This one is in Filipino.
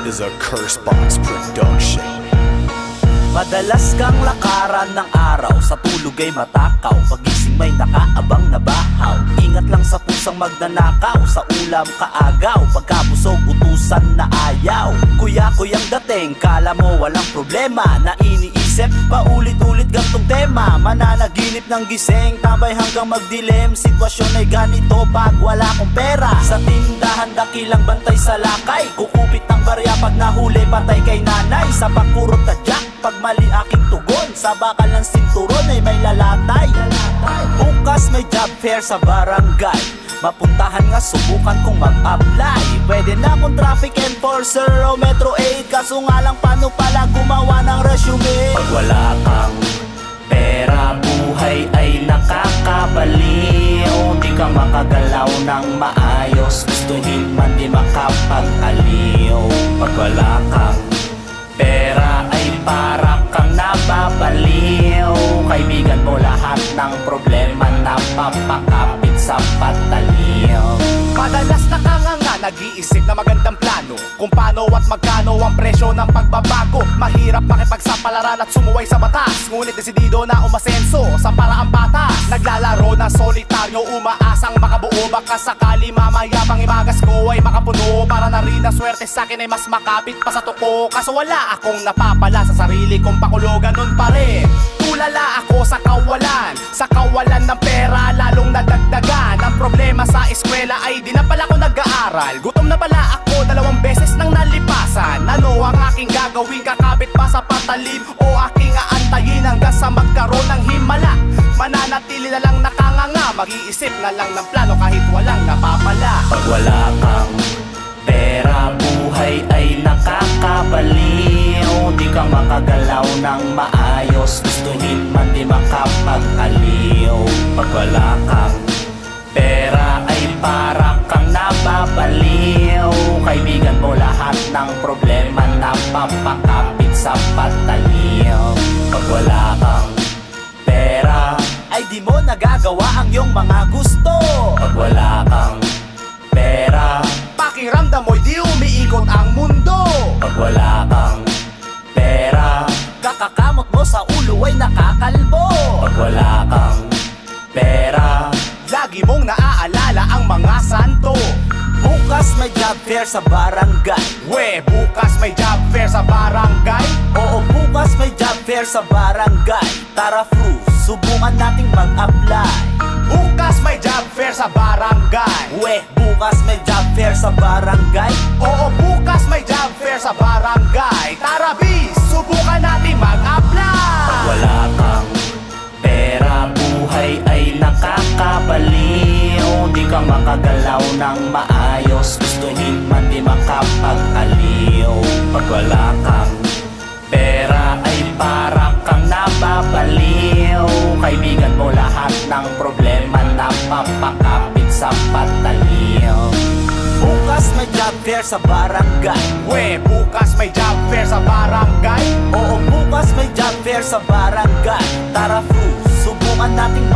is a Cursebox production. Madalas kang lakaran ng araw, sa tulog ay matakaw, pagising may nakaabang na bahaw. Ingat lang sa pusang magnanakaw, sa ulam kaagaw, pagkabusog utusan na ayaw. Kuya-kuyang dating, kala mo walang problema, na iniisip paulit-ulit gantong tema. Mananaginip ng gising, tambay hanggang magdilim, sitwasyon ay ganito pag wala kong pera. Sa tindahan dakilang bantay sa lakay, kukupit ng barya pag nahuli patay kay nanay. Sa pakurot tadyak, pag mali aking tugon, sa bakal ng sinturon ay may lalatay. Bukas may job fair sa barangay, mapuntahan nga subukan kong mag-apply. Pwede na akong traffic enforcer o Metro 8, kaso nga lang paano pala gumawa ng resume. Pag wala kang pera, buhay ay nakakabaliw. Di ka makagalaw ng maayos, gustuhin man di makapag-aliw. Pag wala kang pera ay para kang nababaliw. Kaibigan mo lahat ng problema, napapakapit sa pataliw. Madalas nakanganga, nag-iisip na magandang plano kung paano at magkano ang presyo ng pagbabago. Mahirap makipagsapalaran at sumuway sa batas, ngunit desidido na umasenso sa paraang batas. Naglalaro na solitaryo, umaasang makabuo, baka sakali mamaya pang imagas ko ay makapuno. Para na rin na swerte sa'kin ay mas makapit pa sa tuko, kaso wala akong napapala sa sarili kong pakulo. Ganun pa rin, tulala ako sa kawalan ng pera, lalong nadagdagan. Ang problema sa eskwela ay di na pala ako nag-aaral. Gutom na pala ako 2 beses nang nalipasan. Ano ang aking gagawin, kakapit pa sa patalim o aking aantayin hanggang sa magkaroon ng himala? Mananatili na lang nakanganga, mag-iisip na lang ng plano kahit walang napapala. Pag wala kang pera, buhay ay nakakabaliw. Di ka makagalaw ng maayos, gustuhin man di makapag-aliw. Pag wala kang pera ay para kang nababaliw. Kaibigan mo lahat ng problema, napapakapit sa pataliw. Pag wala kang pera ay di mo nagagawa ang iyong mga gusto. Pag wala kang pera, pakiramdam mo'y di umiikot ang mundo. pag wala kang pera, kakakamot mo sa ulo ay nakakalbo. Pag wala kang pera, lagi mong naaalala ang mga santo. bukas may job fair sa barangay. Bukas may job fair sa barangay. Oo, bukas may job fair sa barangay. Tara Fruz, subukan nating mag-apply. Bukas may job fair sa barangay. Bukas may job fair sa barangay. Oo, bukas may job fair sa barangay. Tara bis, subukan natin mag-apply. Pag wala kang pera, buhay ay nakakabaliw. Di ka makagalaw ng maayos, gustuhin man di makapag-aliw. Pag wala kang pera ay para kang nababaliw. Kaibigan mo lahat ng problema, napapakapit sa pataliw. Bukas may job fair sa barangay. Bukas may job fair sa barangay. Oo, bukas may job fair sa barangay. Tara Fruz, subukan nating